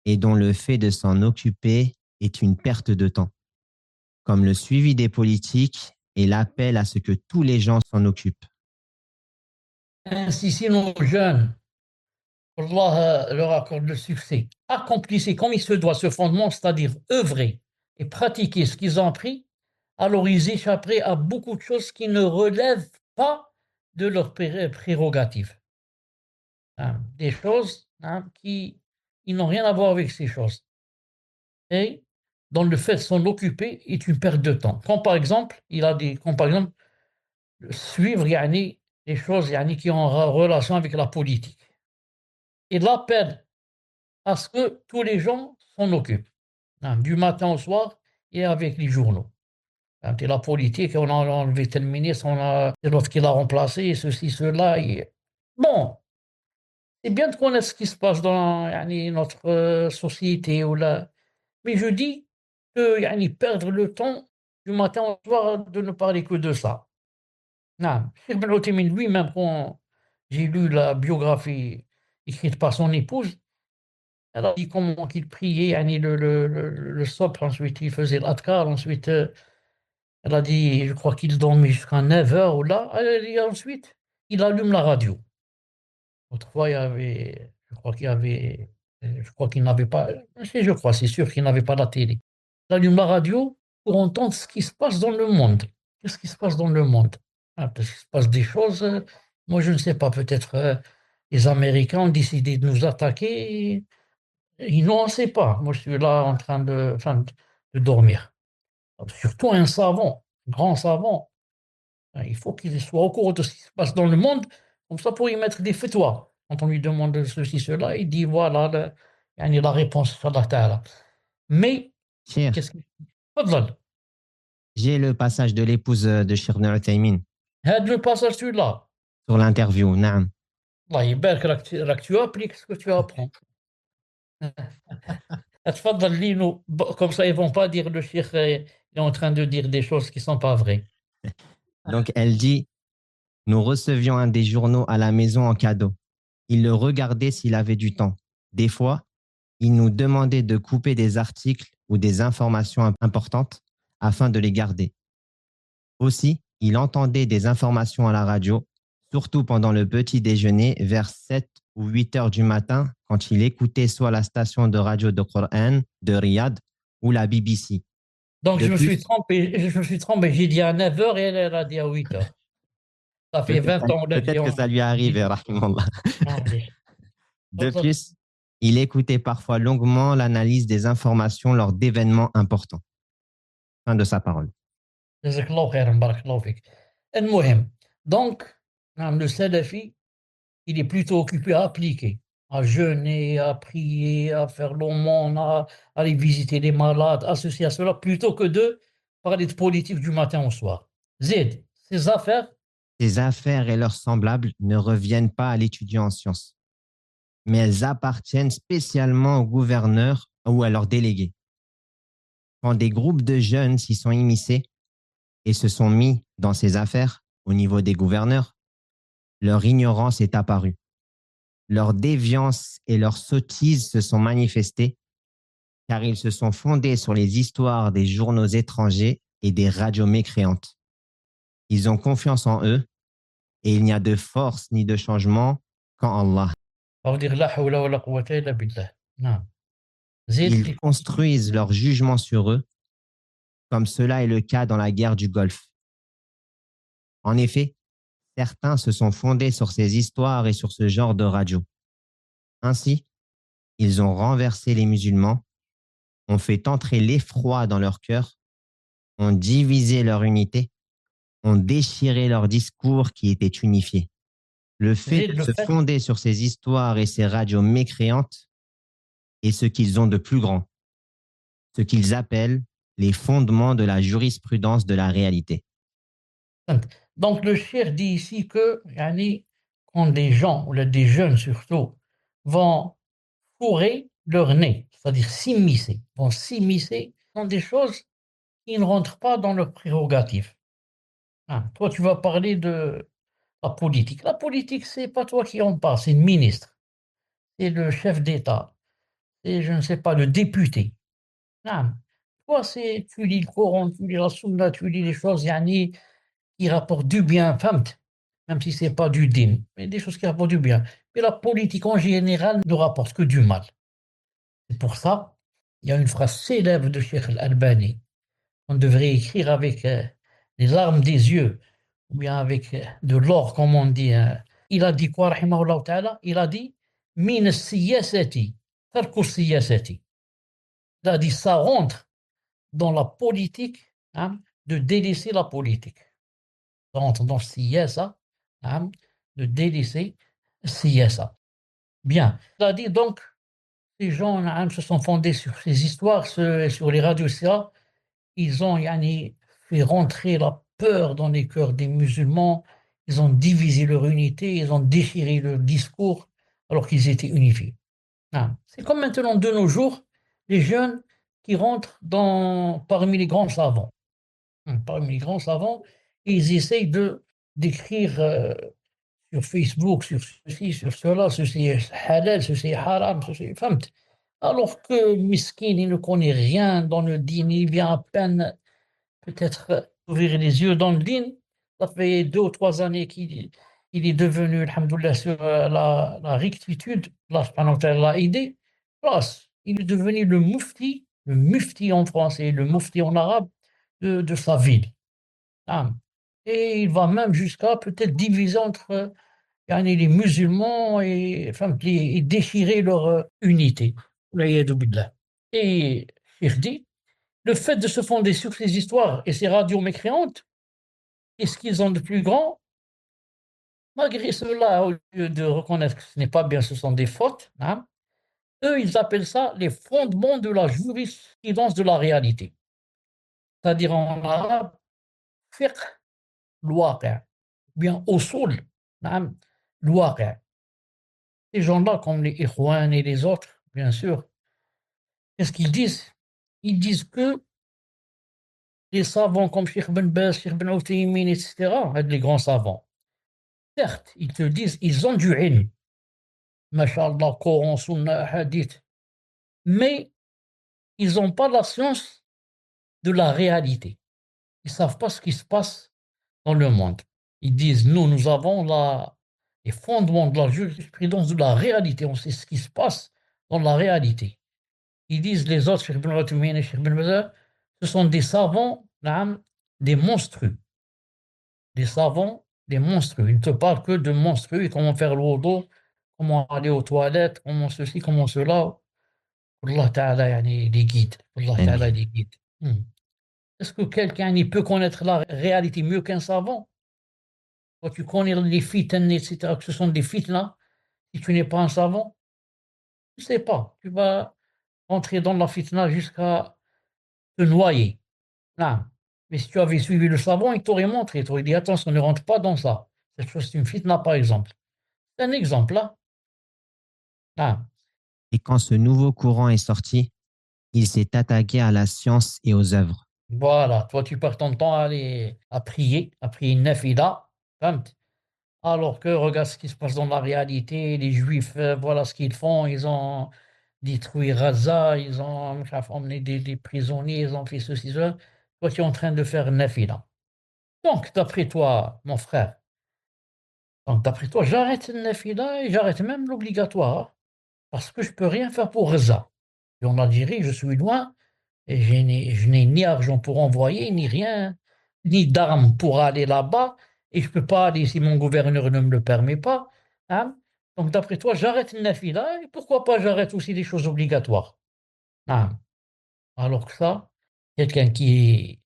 et dont le fait de s'en occuper est une perte de temps, comme le suivi des politiques et l'appel à ce que tous les gens s'en occupent. Ainsi, si nos jeunes, Allah leur accorde le succès, accomplissez comme il se doit ce fondement, c'est-à-dire œuvrer et pratiquer ce qu'ils ont appris, alors ils échapperaient à beaucoup de choses qui ne relèvent pas de leurs prérogatives. Hein, des choses qui ils n'ont rien à voir avec ces choses. Et dont le fait de s'en occuper est une perte de temps. Comme par exemple, suivre les choses qui ont relation avec la politique. Et l'appel à ce que tous les gens s'en occupent, du matin au soir et avec les journaux. Et la politique, on a enlevé tel ministre, c'est l'autre qui l'a remplacé, et ceci, cela. Bon, c'est bien de connaître ce qui se passe dans notre société. Mais je dis que perdre le temps du matin au soir de ne parler que de ça. Non, Cheikh Ben Othaymin lui-même, quand j'ai lu la biographie écrite par son épouse, elle a dit comment qu'il priait, le sobh, ensuite il faisait l'adkar, ensuite elle a dit, je crois qu'il dormait jusqu'à 9 heures ou là, et ensuite il allume la radio. Autrefois, je crois qu'il n'avait pas, je crois, c'est sûr qu'il n'avait pas la télé. Il allume la radio pour entendre ce qui se passe dans le monde. Qu'est-ce qui se passe dans le monde? Parce qu'il se passe des choses, moi je ne sais pas, peut-être les Américains ont décidé de nous attaquer. Et nous, on ne sait pas. Moi, je suis là en train de dormir. Surtout un savant, un grand savant. Il faut qu'il soit au courant de ce qui se passe dans le monde, comme ça pour y mettre des fatwas. Quand on lui demande ceci, cela, il dit voilà la réponse, Allah Ta'ala. Mais, Cher, qu'est-ce qu'il Fadlal. j'ai le passage de l'épouse de Cheikh Ibn Uthaymin Had le passage celui-là. sur l'interview. Naam. Allah يبارك لك tu appliques ce que tu apprends. تفضل lis-nous, comme ça ils vont pas dire le cheikh il est en train de dire des choses qui sont pas vraies. Donc, elle dit, nous recevions un des journaux à la maison en cadeau. Il le regardait s'il avait du temps. Des fois, il nous demandait de couper des articles ou des informations importantes afin de les garder. Aussi, il entendait des informations à la radio, surtout pendant le petit déjeuner vers 7 ou 8 heures du matin quand il écoutait soit la station de radio de Coran de Riyad ou la BBC. Donc De plus, je me suis trompé, j'ai dit à 9 heures et elle a dit à 8 heures. Ça fait 20 ans là que peut-être que ça lui est arrivé, rahimallah. معليش. De تفضل. plus, il écoutait parfois longuement l'analyse des informations lors d'événements importants. Fin de sa parole. جزاك الله خيرا بارك الله فيك. المهم, donc, le salafi, il est plutôt occupé à appliquer, à jeûner, à prier, à faire l'aumône, à aller visiter les malades, à ceci, à cela, plutôt que de parler de politique du matin au soir. Zed, ces affaires, Ses affaires et leurs semblables ne reviennent pas à l'étudiant en sciences, mais elles appartiennent spécialement aux gouverneurs ou à leurs délégués. Quand des groupes de jeunes s'y sont immiscés et se sont mis dans ces affaires au niveau des gouverneurs, leur ignorance est apparue. Leur déviance et leur sottise se sont manifestées car ils se sont fondés sur les histoires des journaux étrangers et des radios mécréantes. Ils ont confiance en eux et il n'y a de force ni de changement qu'en Allah. ça veut dire la hawla wa la quwwata illa billah. Non. Ils Zed, construisent leur jugement sur eux, comme cela est le cas dans la guerre du Golfe. En effet, certains se sont fondés sur ces histoires et sur ce genre de radio. Ainsi, ils ont renversé les musulmans, ont fait entrer l'effroi dans leur cœur, ont divisé leur unité ont déchiré leur discours qui était unifié. Le fait J'ai de le se fait, fonder sur ces histoires et ces radios mécréantes est ce qu'ils ont de plus grand, ce qu'ils appellent les fondements de la jurisprudence de la réalité. donc le cher dit ici que yani, quand des gens, ou là, des jeunes surtout, vont fourrer leur nez, c'est-à-dire s'immiscer, vont s'immiscer dans des choses qui ne rentrent pas dans leurs prérogatives. Hein, toi, tu vas parler de la politique. La politique, c'est pas toi qui en parle, c'est le ministre, c'est le chef d'État, c'est, je ne sais pas, le député. Non. Toi, c'est, tu lis le Coran, tu lis la Sunna, tu lis les choses yani, qui rapportent du bien, فهمت? Même si c'est pas du din, mais des choses qui rapportent du bien. Mais la politique en général ne rapporte que du mal. C'est pour ça, il y a une phrase célèbre de Cheikh Al-Albani qu'on devrait écrire avec les larmes des yeux, ou bien avec de l'or, comme on dit. Hein. Il a dit quoi, rahimahullah ta'ala? Il a dit Min siyasati, tarku siyasati. Il a dit ça rentre dans la politique hein, de délaisser la politique. Ça rentre dans siyasa, hein, de délaisser siyasa. Bien. Il a dit donc, ces gens hein, se sont fondés sur ces histoires, sur les radios, etc. Ils ont yani, fait rentrer la peur dans les cœurs des musulmans, ils ont divisé leur unité, ils ont déchiré leur discours alors qu'ils étaient unifiés. Hein. C'est comme maintenant de nos jours, les jeunes qui rentrent parmi les grands savants. Hein, parmi les grands savants, ils essayent d'écrire sur Facebook, sur ceci, sur cela, ceci est halal, ceci est haram, ceci est famt. Alors que Miskin, il ne connaît rien dans le dîner, il vient à peine peut-être ouvrir les yeux dans le din. Ça fait 2 ou 3 années qu'il est devenu, alhamdoulilah, sur la rectitude. Allah subhanahu wa ta'ala l'a aidé. Place, il est devenu le mufti en français, le mufti en arabe de sa ville. Ah. Et il va même jusqu'à peut-être diviser entre yani, les musulmans et, enfin, et déchirer leur unité. Waliyadu billah. Et Cheikh dit, le fait de se fonder sur ces histoires et ces radios mécréantes, qu'est-ce qu'ils ont de plus grand? Malgré cela, au lieu de reconnaître que ce n'est pas bien, ce sont des fautes, hein, eux, ils appellent ça les fondements de la jurisprudence de la réalité. C'est-à-dire en arabe, fiqh الواقع, bien usul, hein, الواقع. Ces gens-là, comme les Ikhwan et les autres, bien sûr, qu'est-ce qu'ils disent? Ils disent que les savants comme Cheikh Ben Baz, Cheikh Ben Othaymin, etc., les grands savants, certes, ils te disent ils ont du ilm, Masha'Allah, Coran, Sunna, Hadith, mais ils n'ont pas la science de la réalité. Ils ne savent pas ce qui se passe dans le monde. Ils disent, nous avons les fondements de la jurisprudence de la réalité. On sait ce qui se passe dans la réalité. Ils disent, les autres, Cheikh Ibn Uthaymin et Cheikh Ibn Baz, ce sont des savants, naam, des monstrueux. Des savants, des monstrueux. Ils ne te parlent que de monstrueux, comment faire le wudu, comment aller aux toilettes, comment ceci, comment cela. Allah Ta'ala yani, les guide. Allah Ta'ala Amen. les guide. Hmm. Est-ce que quelqu'un il peut connaître la réalité mieux qu'un savant? Quand tu connais les fitnes, etc., que ce sont des fitnes, si tu n'es pas un savant, tu ne sais pas. Tu vas entrer dans la fitna jusqu'à te noyer. Non. Mais si tu avais suivi le savant, il t'aurait montré, il t'aurait dit attention, ne rentre pas dans ça. Cette chose, c'est une fitna, par exemple. C'est un exemple, là. Ah. Et quand ce nouveau courant est sorti, il s'est attaqué à la science et aux œuvres. Voilà, toi, tu perds ton temps à prier une nafila, فهمت. Alors que regarde ce qui se passe dans la réalité, les Juifs, voilà ce qu'ils font, ils ont détruit Gaza, ils ont emmené des prisonniers, ils ont fait ceci, cela. Toi, tu es en train de faire nafila. Donc, d'après toi, mon frère, donc d'après toi, j'arrête le nafila et j'arrête même l'obligatoire, parce que je peux rien faire pour Gaza. Et en Algérie, je suis loin, et je n'ai ni argent pour envoyer, ni rien, ni d'armes pour aller là-bas, et je ne peux pas aller si mon gouverneur ne me le permet pas. Hein. Donc, d'après toi, j'arrête le nafila, et pourquoi pas j'arrête aussi les choses obligatoires. Hein. Alors que ça, quelqu'un qui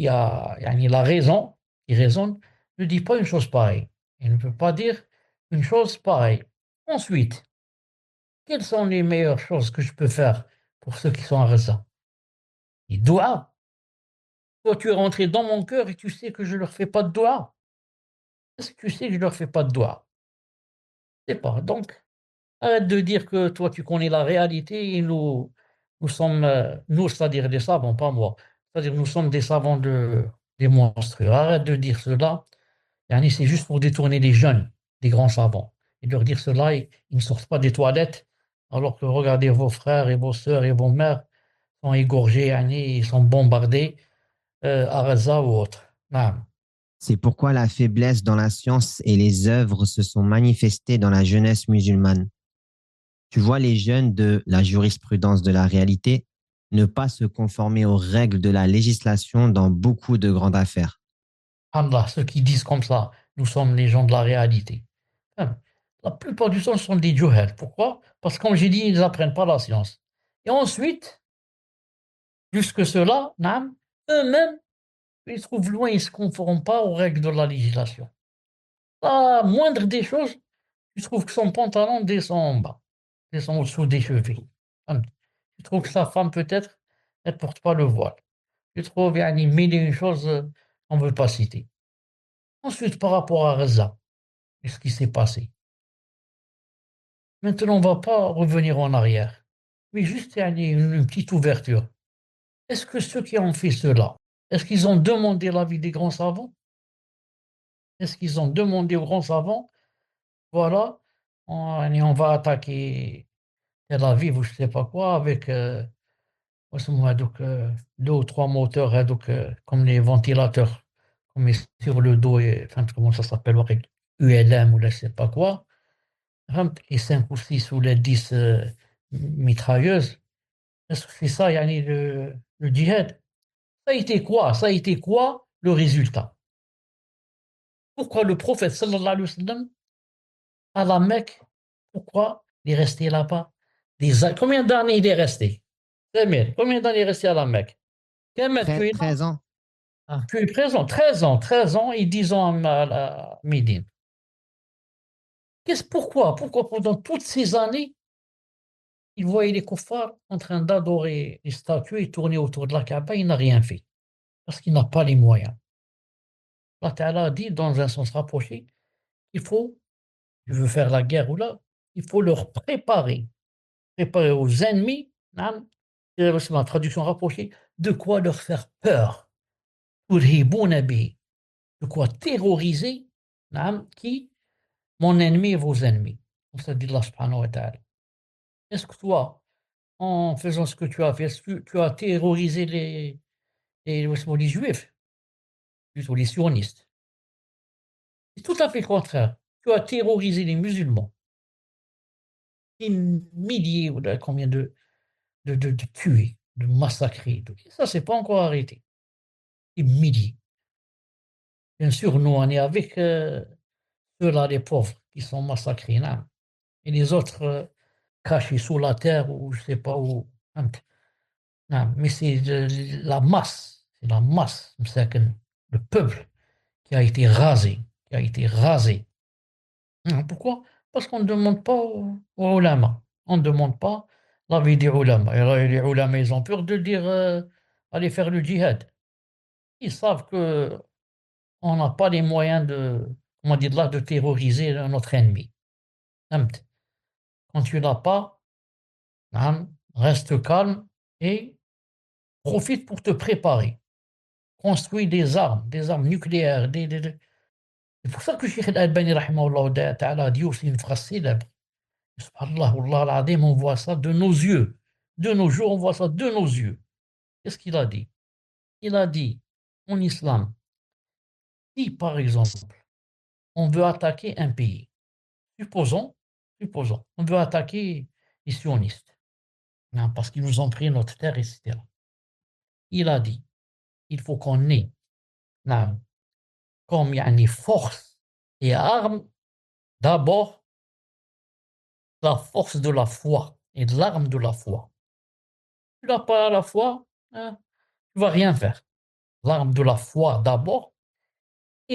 a yani, la raison, qui raisonne ne dit pas une chose pareille. Il ne peut pas dire une chose pareille. Ensuite, quelles sont les meilleures choses que je peux faire pour ceux qui sont à Gaza? Les doigts. Toi, tu es rentré dans mon cœur et tu sais que je ne leur fais pas de doigts. Est-ce que tu sais que je ne leur fais pas de doigts? Je sais pas. Donc, arrête de dire que toi, tu connais la réalité et nous sommes, nous, c'est-à-dire des savants, pas moi. C'est-à-dire nous sommes des savants des monstres. Arrête de dire cela. Yani, c'est juste pour détourner les jeunes des grands savants et leur dire cela, ils ne sortent pas des toilettes alors que regardez vos frères et vos sœurs et vos mères sont égorgés, yani, ils sont bombardés à Gaza ou autre. Naam. C'est pourquoi la faiblesse dans la science et les œuvres se sont manifestées dans la jeunesse musulmane. Tu vois les jeunes de la jurisprudence de la réalité ne pas se conformer aux règles de la législation dans beaucoup de grandes affaires. Allah, ceux qui disent comme ça, nous sommes les gens de la réalité. Hein. La plupart du temps, ce sont des juhel. Pourquoi? Parce que, comme j'ai dit, ils n'apprennent pas la science. Et ensuite, plus que cela, naam, eux-mêmes, ils se trouvent loin, ils ne se conforment pas aux règles de la législation. La moindre des choses, tu trouves que son pantalon descend en bas, descend au-dessous des chevilles. Hein. Tu trouves que sa femme, peut-être, elle ne porte pas le voile. Tu trouves, yani, mille et une choses qu'on ne veut pas citer. Ensuite, par rapport à Gaza, et ce qui s'est passé. Maintenant, on ne va pas revenir en arrière, mais juste yani, une petite ouverture. Est-ce que ceux qui ont fait cela, est-ce qu'ils ont demandé l'avis des grands savants? Est-ce qu'ils ont demandé aux grands savants, voilà, on va attaquer Tel Aviv ou je ne sais pas quoi, avec donc, 2 ou 3 moteurs, donc, comme les ventilateurs qu'on met sur le dos, et, enfin, comment ça s'appelle, avec ULM ou je ne sais pas quoi, et 5 ou 6 ou les 10 mitrailleuses. Est-ce que c'est ça, yani, le djihad? Ça a été quoi? Ça a été quoi le résultat? Pourquoi le prophète sallallahu alayhi wa sallam, à la Mecque, pourquoi il est resté là-bas? Combien d'années il est resté? Samir, combien d'années il est resté à la Mecque? Kemal, tu es là? 13 ans. Ah, tu es présent, 13 ans, 13 ans et 10 ans à Médine. Pourquoi pendant toutes ces années, il voyait les kuffars en train d'adorer les statues et tourner autour de la Kaaba, il n'a rien fait, parce qu'il n'a pas les moyens. Allah Ta'ala a dit dans un sens rapproché, il faut, tu veux faire la guerre ou là, il faut leur préparer aux ennemis, nam, c'est ma traduction rapprochée, de quoi leur faire peur, turhibouna bihi, de quoi terroriser, nam, qui? Mon ennemi et vos ennemis. Comme ça dit Allah subhanahu wa ta'ala. Est-ce que toi, en faisant ce que tu as fait, est-ce que tu as terrorisé les juifs, plutôt les sionistes? C'est tout à fait le contraire. Tu as terrorisé les musulmans. Des milliers ou combien de tués, de massacrés. Ça, c'est pas encore arrêté. Des milliers. Bien sûr, nous, on est avec ceux-là, les pauvres, qui sont massacrés. Non. Et les autres cachés sous la terre ou je sais pas où. Non, mais c'est la masse. C'est la masse, le peuple qui a été rasé. Qui a été rasé. Pourquoi? Parce qu'on ne demande pas aux ulama. On ne demande pas l'avis des ulama. Et là, les ulama, ils ont peur de dire allez faire le djihad. Ils savent que on n'a pas les moyens de, comment dire là, de terroriser notre ennemi. Fهمت. Quand tu l'as pas, reste calme et profite pour te préparer. Construis des armes nucléaires. C'est pour ça que Cheikh Al-Albani, rahimahullah ta'ala, a dit aussi une phrase célèbre. Subhanallah, wallah al-azim, on voit ça de nos yeux. De nos jours, on voit ça de nos yeux. Qu'est-ce qu'il a dit? Il a dit, en islam, si par exemple, on veut attaquer un pays, supposons, on veut attaquer les sionistes, parce qu'ils nous ont pris notre terre, etc. Il a dit, il faut qu'on ait, non, comme yani, force et armes, d'abord la force de la foi et l'arme de la foi. Tu n'as pas la foi, tu ne vas rien faire. L'arme de la foi d'abord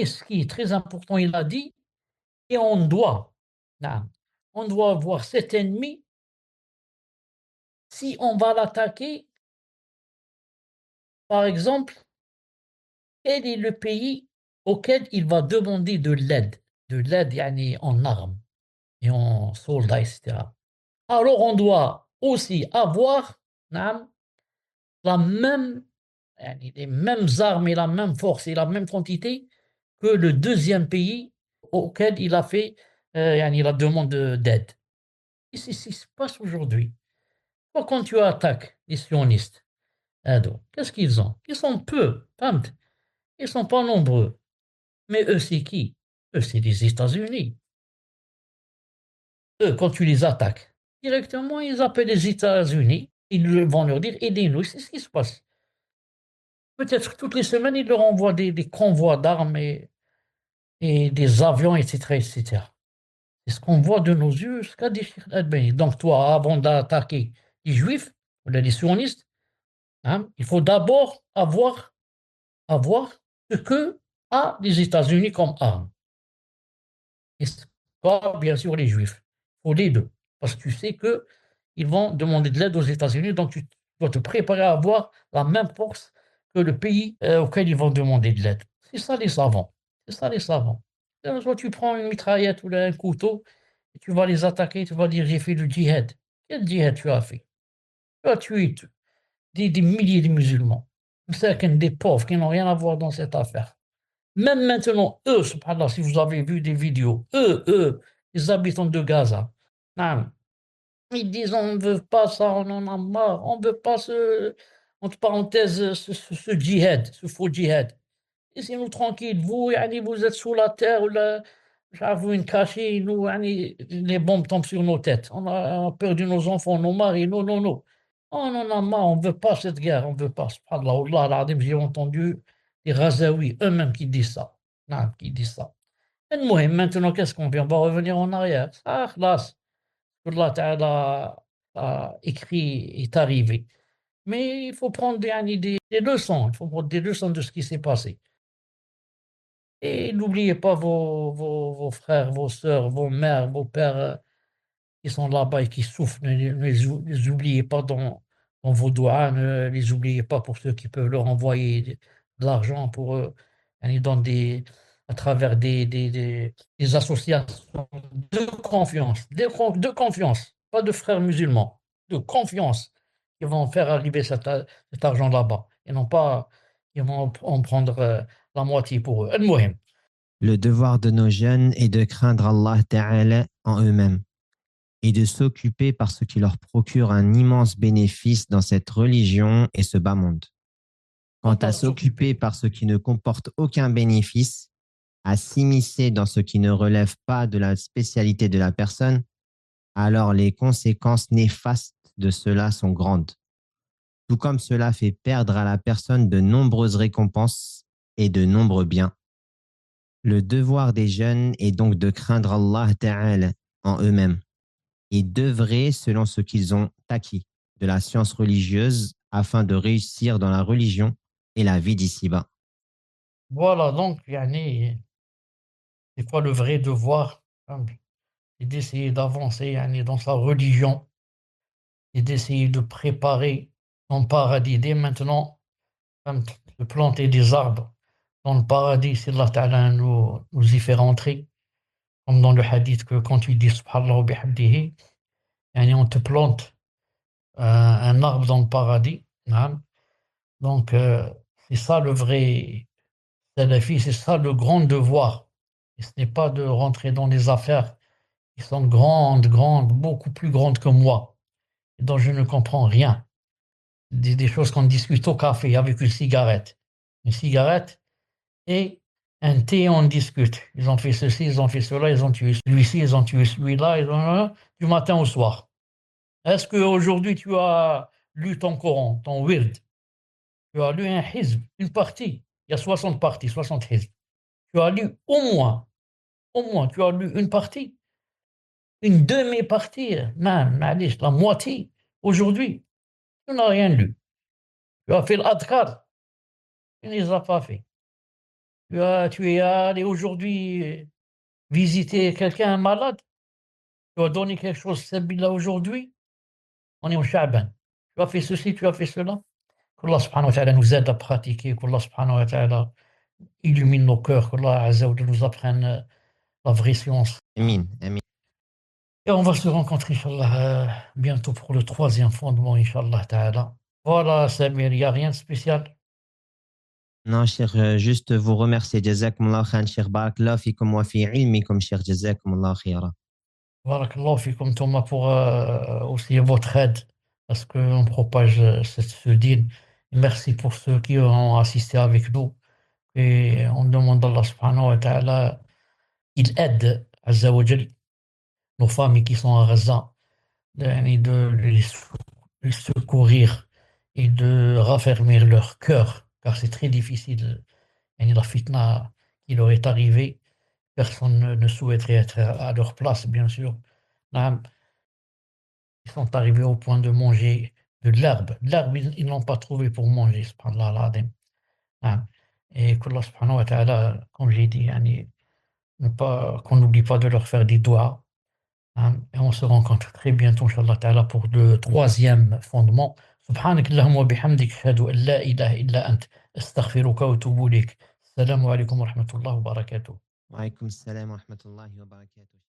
Et ce qui est très important, il a dit, et naam, on doit voir cet ennemi si on va l'attaquer, par exemple, quel est le pays auquel il va demander de l'aide yani, en armes et en soldats, etc. Alors on doit aussi avoir naam, la même, yani, les mêmes armes et la même force et la même quantité que le deuxième pays auquel il a fait yani, la demande d'aide. Et c'est ce qui se passe aujourd'hui. Quand tu attaques les sionistes, qu'est-ce qu'ils ont? Ils sont peu, فهمت? Ils sont pas nombreux. Mais eux, c'est qui? Eux, c'est les États-Unis. Eux, quand tu les attaques, directement, ils appellent les États-Unis. Vont leur dire, aidez-nous. C'est ce qui se passe. Peut-être toutes les semaines, ils leur envoient des convois d'armes et des avions, etc., etc. C'est ce qu'on voit de nos yeux jusqu'à déchirer l'Albanie. Donc, toi, avant d'attaquer les Juifs, ou les sionistes, hein, il faut d'abord avoir ce que a les États-Unis comme arme. Et pas, bien sûr, les Juifs. Il faut les deux. Parce que tu sais qu'ils vont demander de l'aide aux États-Unis, donc tu dois te préparer à avoir la même force que le pays auquel ils vont demander de l'aide. C'est ça les savants. C'est ça les savants. Soit tu prends une mitraillette ou un couteau, et tu vas les attaquer, tu vas dire j'ai fait le djihad. Quel djihad tu as fait? Tu as tué des milliers de musulmans. Certains des pauvres qui n'ont rien à voir dans cette affaire. Même maintenant, eux, subhanallah, si vous avez vu des vidéos, les habitants de Gaza, naam, ils disent on ne veut pas ça, on en a marre, on ne veut pas entre parenthèses, ce djihad, ce faux djihad. Laissez-nous tranquilles, vous, yani, vous êtes sous la terre, ou là, j'avoue une cachée, nous, yani, les bombes tombent sur nos têtes. On a perdu nos enfants, nos maris, non, non, non. On en a marre, on ne veut pas cette guerre, on ne veut pas. Subhanallah, Wallah al-Azim, j'ai entendu les Razaouis eux-mêmes qui disent ça. Non, qui disent ça. Maintenant, qu'est-ce qu'on fait? On va revenir en arrière. Ah, là, ce que Allah Ta'ala a écrit est arrivé. Mais il faut prendre des leçons, il faut prendre des leçons de ce qui s'est passé. Et n'oubliez pas vos frères, vos sœurs, vos mères, vos pères qui sont là-bas et qui souffrent. Ne les oubliez pas dans vos doigts, ne les oubliez pas pour ceux qui peuvent leur envoyer de l'argent pour eux, à travers des associations de confiance, de confiance, pas de frères musulmans, de confiance, qui vont faire arriver cet argent là-bas et non pas ils vont en prendre la moitié pour eux. المهم. Le devoir de nos jeunes est de craindre Allah Ta'ala en eux-mêmes et de s'occuper par ce qui leur procure un immense bénéfice dans cette religion et ce bas monde. Quant à s'occuper par ce qui ne comporte aucun bénéfice, à s'immiscer dans ce qui ne relève pas de la spécialité de la personne, alors les conséquences néfastes de cela sont grandes, tout comme cela fait perdre à la personne de nombreuses récompenses et de nombreux biens. Le devoir des jeunes est donc de craindre Allah Ta'ala en eux-mêmes et d'œuvrer selon ce qu'ils ont acquis de la science religieuse afin de réussir dans la religion et la vie d'ici-bas. Voilà, donc, c'est quoi le vrai devoir? C'est d'essayer d'avancer dans sa religion et d'essayer de préparer son paradis dès maintenant, hein, de planter des arbres dans le paradis si Allah Ta'ala nous y fait rentrer, comme dans le hadith que quand tu dis Subhanallah wa bihamdihi, on te plante un arbre dans le paradis. Hein. Donc, c'est ça le vrai salafi, c'est ça le grand devoir. Et ce n'est pas de rentrer dans des affaires qui sont grandes, grandes, beaucoup plus grandes que moi, et dont je ne comprends rien. Des choses qu'on discute au café avec une cigarette. Une cigarette et un thé, on discute. Ils ont fait ceci, ils ont fait cela, ils ont tué celui-ci, ils ont tué celui-là, du matin au soir. Est-ce qu'aujourd'hui tu as lu ton Coran, ton wird? Tu as lu un hizb, une partie. Il y a 60 parties, 60 hizb. Tu as lu tu as lu une partie, une demi-partie, même, la moitié. Aujourd'hui, tu n'as rien lu. Tu as fait l'adkar, tu ne les as pas fait. Tu es allé aujourd'hui visiter quelqu'un malade, tu as donné quelque chose là aujourd'hui, on est au Chaban. Tu as fait ceci, tu as fait cela. qu'Allah subhanahu wa ta'ala nous aide à pratiquer, qu'Allah subhanahu wa ta'ala illumine nos cœurs, qu'Allah Azza wa Jalla nous apprenne la vraie science. Amin, amin. Et on va se rencontrer, Inch'Allah, bientôt pour le troisième fondement, Inch'Allah ta'ala. Voilà, Samir, il n'y a rien de spécial. Non, cher, juste vous remercier. Jazakumullah khan, cher. Barakallah fikum wa fi ilmikum, cher. Jazakumullah khaira. Barakallahu fikum, Thomas, pour aussi votre aide, parce qu'on propage ce dîn. Merci pour ceux qui ont assisté avec nous. Et on demande à Allah subhanahu wa ta'ala, il aide, Azza wa Jal, nos familles qui sont à Gaza, de les secourir et de raffermir leur cœur, car c'est très difficile. La fitna qui leur est arrivée, personne ne souhaiterait être à leur place, bien sûr. Naam. Ils sont arrivés au point de manger de l'herbe. L'herbe, ils n'ont pas trouvé pour manger, subhanallah al-azim. Naam. Et qu'Allah subhanahu wa ta'ala, comme j'ai dit, qu'on n'oublie pas de leur faire des doigts. Et on se rencontre très bientôt, Inch'Allah Ta'ala, pour le troisième fondement. سبحانك اللهم وبحمدك أشهد أن لا إله إلا أنت أستغفرك وأتوب إليك السلام عليكم ورحمة الله وبركاته Wa alaykum salam wa rahmatullahi wa barakatuh.